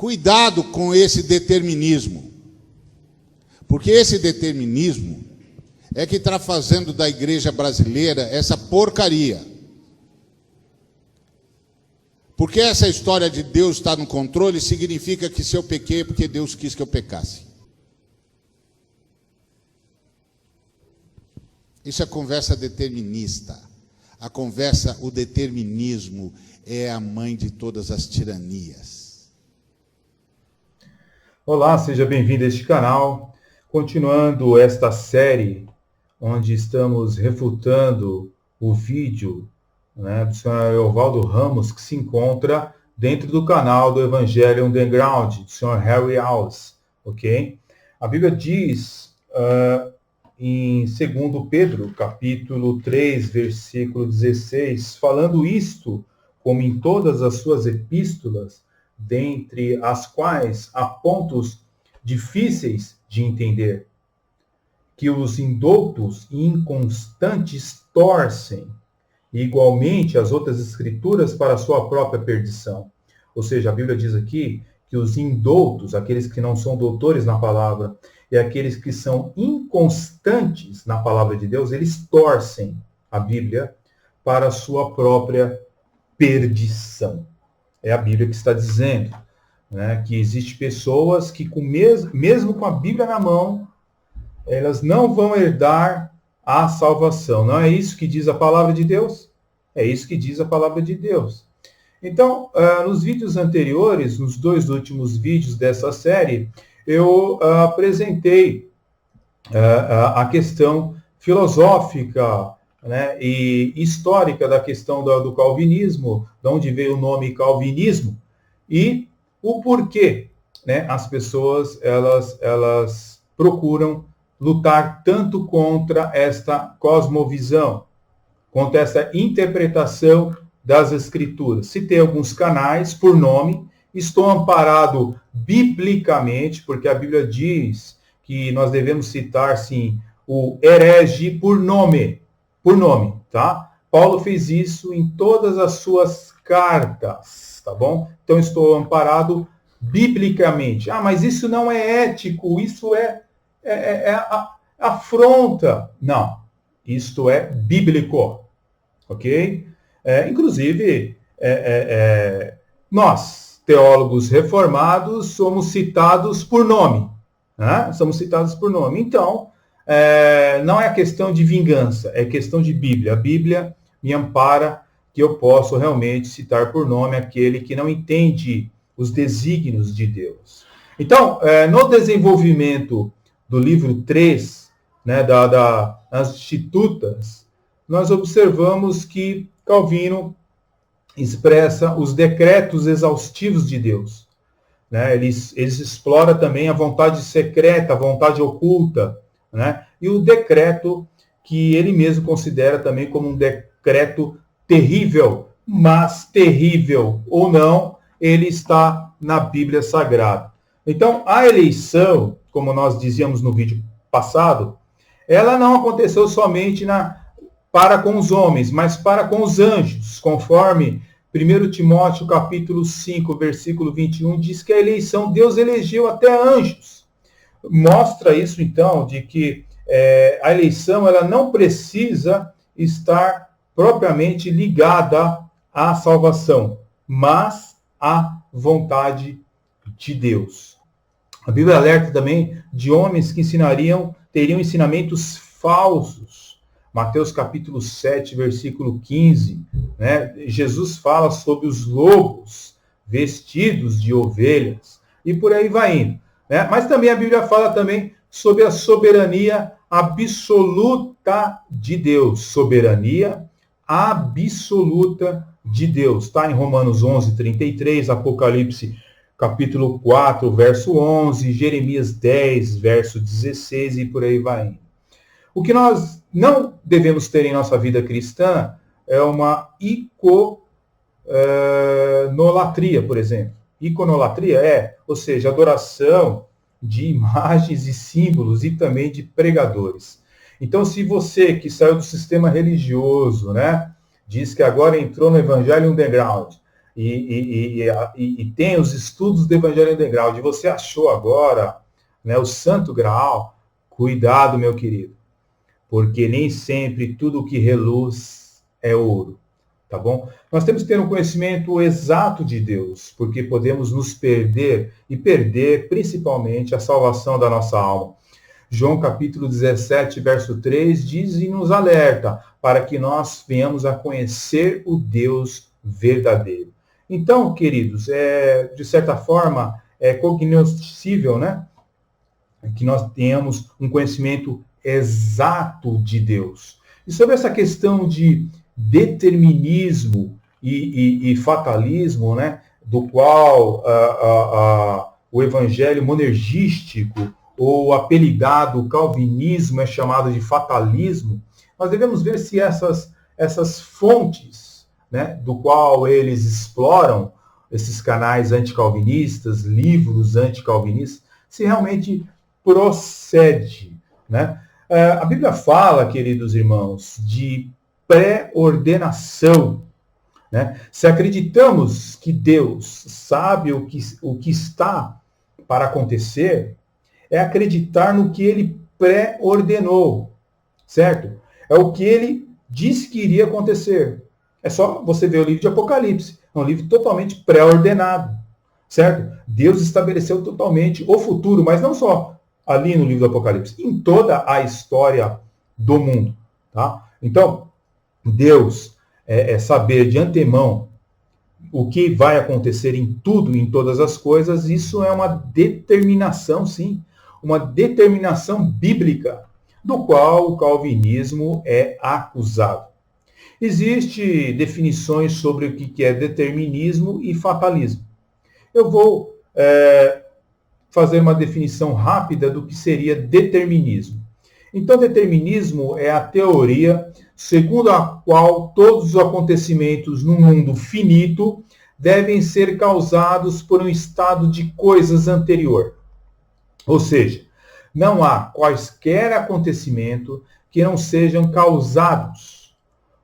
Cuidado com esse determinismo, porque esse determinismo é que está fazendo da igreja brasileira essa porcaria. Porque essa história de Deus estar no controle significa que se eu pequei é porque Deus quis que eu pecasse. Isso é conversa determinista. O determinismo é a mãe de todas as tiranias. Olá, seja bem-vindo a este canal. Continuando esta série, onde estamos refutando o vídeo do Sr. Eovaldo Ramos, que se encontra dentro do canal do Evangelho Underground, do Sr. Harry Alves, ok? A Bíblia diz em 2 Pedro, capítulo 3, versículo 16, falando isto, como em todas as suas epístolas, dentre as quais há pontos difíceis de entender, que os indoutos e inconstantes torcem, e igualmente as outras escrituras para a sua própria perdição. Ou seja, a Bíblia diz aqui que os indoutos, aqueles que não são doutores na palavra, e aqueles que são inconstantes na palavra de Deus, eles torcem a Bíblia para a sua própria perdição. É a Bíblia que está dizendo, que existem pessoas que, mesmo com a Bíblia na mão, elas não vão herdar a salvação. Não é isso que diz a palavra de Deus? É isso que diz a palavra de Deus. Então, nos vídeos anteriores, nos 2 últimos vídeos dessa série, eu apresentei a questão filosófica, e histórica da questão do calvinismo, de onde veio o nome calvinismo, e o porquê as pessoas elas procuram lutar tanto contra esta cosmovisão, contra essa interpretação das Escrituras. Citei alguns canais por nome, estou amparado biblicamente, porque a Bíblia diz que nós devemos citar, sim, o herege por nome, tá? Paulo fez isso em todas as suas cartas, tá bom? Então estou amparado biblicamente. Ah, mas isso não é ético, isso é afronta. Não, isto é bíblico, ok? Inclusive, nós, teólogos reformados, somos citados por nome. Somos citados por nome. Então, não é questão de vingança, é questão de Bíblia. A Bíblia me ampara que eu posso realmente citar por nome aquele que não entende os desígnios de Deus. Então, no desenvolvimento do livro 3, das Institutas, nós observamos que Calvino expressa os decretos exaustivos de Deus. Eles exploram também a vontade secreta, a vontade oculta, e o decreto que ele mesmo considera também como um decreto terrível, mas terrível ou não, ele está na Bíblia Sagrada. Então, a eleição, como nós dizíamos no vídeo passado, ela não aconteceu somente para com os homens, mas para com os anjos, conforme 1 Timóteo capítulo 5, versículo 21, diz que a eleição, Deus elegeu até anjos. Mostra isso, então, de que a eleição ela não precisa estar propriamente ligada à salvação, mas à vontade de Deus. A Bíblia alerta também de homens que teriam ensinamentos falsos. Mateus capítulo 7, versículo 15, Jesus fala sobre os lobos vestidos de ovelhas, e por aí vai indo. Mas também a Bíblia fala também sobre a soberania absoluta de Deus. Soberania absoluta de Deus. Está em Romanos 11, 33, Apocalipse capítulo 4, verso 11, Jeremias 10, verso 16, e por aí vai indo. O que nós não devemos ter em nossa vida cristã é uma iconolatria, por exemplo. Iconolatria ou seja, adoração de imagens e símbolos e também de pregadores. Então, se você que saiu do sistema religioso, diz que agora entrou no Evangelho Underground, e tem os estudos do Evangelho Underground, e você achou agora, né, o Santo Graal, cuidado, meu querido, porque nem sempre tudo que reluz é ouro, tá bom? Nós temos que ter um conhecimento exato de Deus, porque podemos nos perder e perder principalmente a salvação da nossa alma. João capítulo 17, verso 3 diz e nos alerta para que nós venhamos a conhecer o Deus verdadeiro. Então, queridos, de certa forma, é cognoscível, né, que nós tenhamos um conhecimento exato de Deus. E sobre essa questão de determinismo e fatalismo, né, do qual o evangelho monergístico ou apelidado calvinismo é chamado de fatalismo, nós devemos ver se essas fontes, né, do qual eles exploram, esses canais anticalvinistas, livros anticalvinistas, se realmente procede, né? A Bíblia fala, queridos irmãos, de pré-ordenação, né? Se acreditamos que Deus sabe o que está para acontecer, é acreditar no que ele pré-ordenou, certo? É o que ele disse que iria acontecer. É só você ver o livro de Apocalipse. É um livro totalmente pré-ordenado, certo? Deus estabeleceu totalmente o futuro, mas não só ali no livro do Apocalipse, em toda a história do mundo, tá? Então, Deus saber de antemão o que vai acontecer em tudo, em todas as coisas, isso é uma determinação, sim, uma determinação bíblica, do qual o calvinismo é acusado. Existem definições sobre o que é determinismo e fatalismo. Eu vou fazer uma definição rápida do que seria determinismo. Então, determinismo é a teoria segundo a qual todos os acontecimentos no mundo finito devem ser causados por um estado de coisas anterior. Ou seja, não há quaisquer acontecimento que não sejam causados.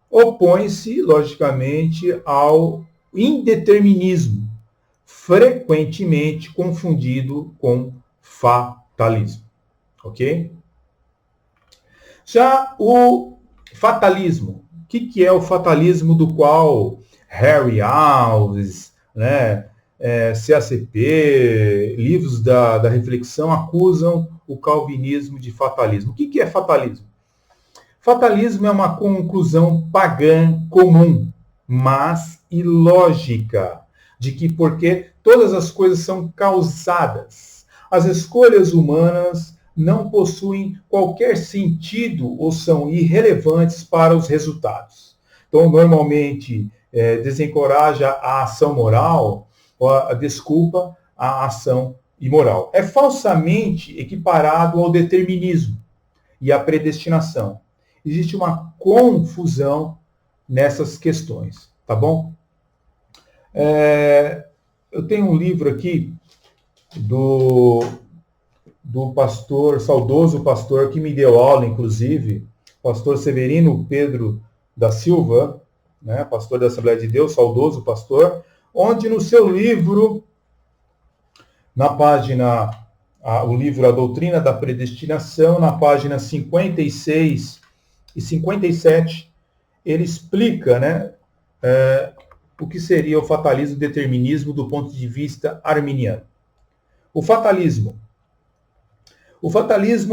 Opõe-se, logicamente, ao indeterminismo, frequentemente confundido com fatalismo. Ok? Já o fatalismo. O que é o fatalismo do qual Harry Alves, né, CACP, livros da reflexão acusam o calvinismo de fatalismo? O que é fatalismo? Fatalismo é uma conclusão pagã comum, mas ilógica, de que porque todas as coisas são causadas, as escolhas humanas não possuem qualquer sentido ou são irrelevantes para os resultados. Então, normalmente, desencoraja a ação moral, ou desculpa a ação imoral. É falsamente equiparado ao determinismo e à predestinação. Existe uma confusão nessas questões, tá bom? Eu tenho um livro aqui do pastor, saudoso pastor, que me deu aula, inclusive, pastor Severino Pedro da Silva, né, pastor da Assembleia de Deus, saudoso pastor, onde no seu livro, na página, o livro A Doutrina da Predestinação, na página 56 e 57, ele explica, né, o que seria o fatalismo e determinismo do ponto de vista arminiano. O fatalismo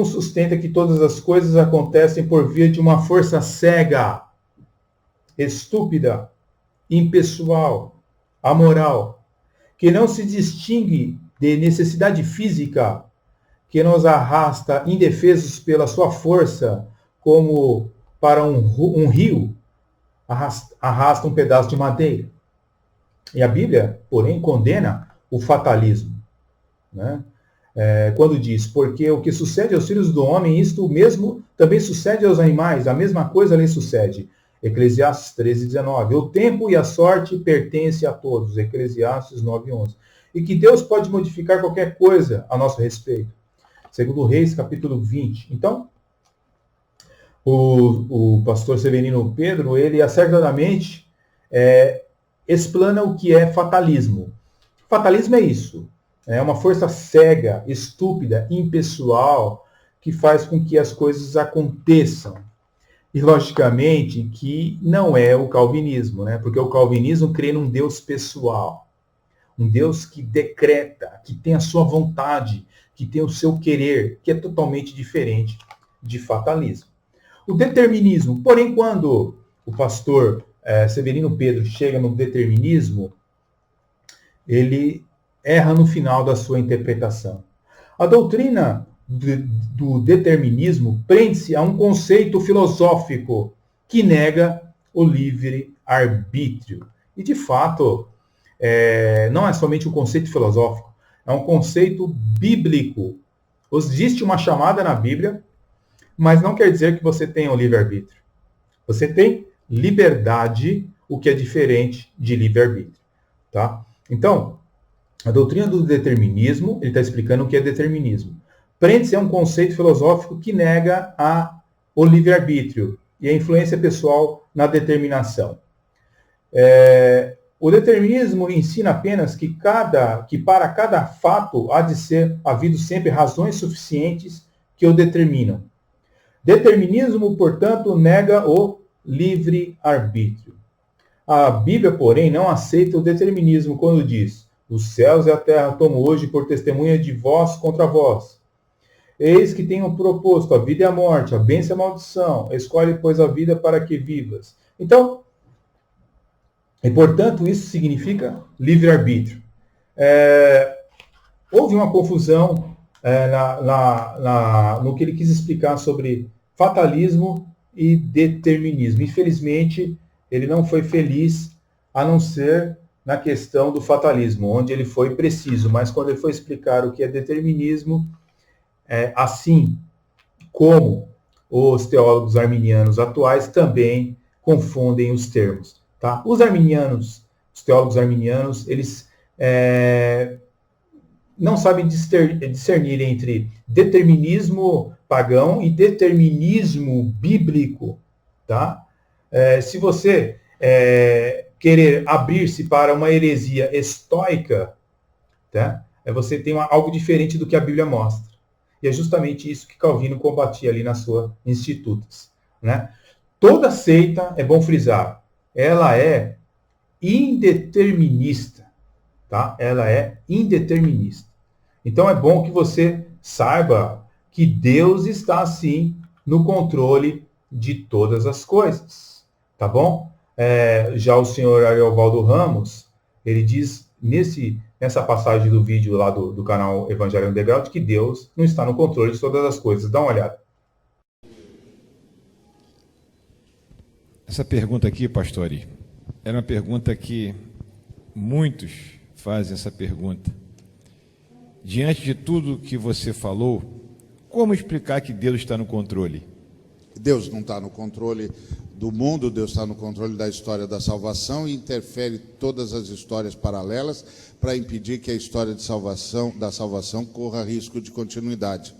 sustenta que todas as coisas acontecem por via de uma força cega, estúpida, impessoal, amoral, que não se distingue de necessidade física, que nos arrasta indefesos pela sua força, como para um rio arrasta um pedaço de madeira. E a Bíblia, porém, condena o fatalismo, né? Quando diz, porque o que sucede aos filhos do homem, isto mesmo também sucede aos animais, a mesma coisa lhe sucede. Eclesiastes 13, 19. O tempo e a sorte pertencem a todos. Eclesiastes 9, 11. E que Deus pode modificar qualquer coisa a nosso respeito. Segundo Reis, capítulo 20. Então, o pastor Severino Pedro, ele acertadamente explana o que é fatalismo. Fatalismo é isso. É uma força cega, estúpida, impessoal, que faz com que as coisas aconteçam. E, logicamente, que não é o calvinismo, né? Porque o calvinismo crê num Deus pessoal. Um Deus que decreta, que tem a sua vontade, que tem o seu querer, que é totalmente diferente de fatalismo. O determinismo, porém, quando o pastor Severino Pedro chega no determinismo, ele erra no final da sua interpretação. A doutrina do determinismo prende-se a um conceito filosófico que nega o livre-arbítrio. E, de fato, não é somente um conceito filosófico, é um conceito bíblico. Existe uma chamada na Bíblia, mas não quer dizer que você tenha o livre-arbítrio. Você tem liberdade, o que é diferente de livre-arbítrio. Tá? Então, a doutrina do determinismo, ele está explicando o que é determinismo. Prende-se a um conceito filosófico que nega o livre-arbítrio e a influência pessoal na determinação. O determinismo ensina apenas que para cada fato há de ser havido sempre razões suficientes que o determinam. Determinismo, portanto, nega o livre-arbítrio. A Bíblia, porém, não aceita o determinismo quando diz: os céus e a terra tomo hoje por testemunha de vós contra vós. Eis que tenho proposto a vida e a morte, a bênção e a maldição. Escolhe, pois, a vida para que vivas. Então, e portanto, isso significa livre-arbítrio. Houve uma confusão no que ele quis explicar sobre fatalismo e determinismo. Infelizmente, ele não foi feliz, a não ser na questão do fatalismo, onde ele foi preciso, mas quando ele foi explicar o que é determinismo, assim como os teólogos arminianos atuais também confundem os termos. Tá? Os teólogos arminianos, eles não sabem discernir entre determinismo pagão e determinismo bíblico. Tá? Se você querer abrir-se para uma heresia estoica, tá? Você tem algo diferente do que a Bíblia mostra. E é justamente isso que Calvino combatia ali na sua Institutas. Né? Toda seita, é bom frisar, ela é indeterminista. Tá? Ela é indeterminista. Então é bom que você saiba que Deus está, sim, no controle de todas as coisas. Tá bom? Já o senhor Ariovaldo Ramos, ele diz nessa passagem do vídeo lá do canal Evangelho Underground que Deus não está no controle de todas as coisas. Dá uma olhada. Essa pergunta aqui, Pastori, é uma pergunta que muitos fazem essa pergunta. Diante de tudo que você falou, como explicar que Deus está no controle? Deus não está no controle do mundo, Deus está no controle da história da salvação e interfere todas as histórias paralelas para impedir que a história da salvação corra risco de continuidade.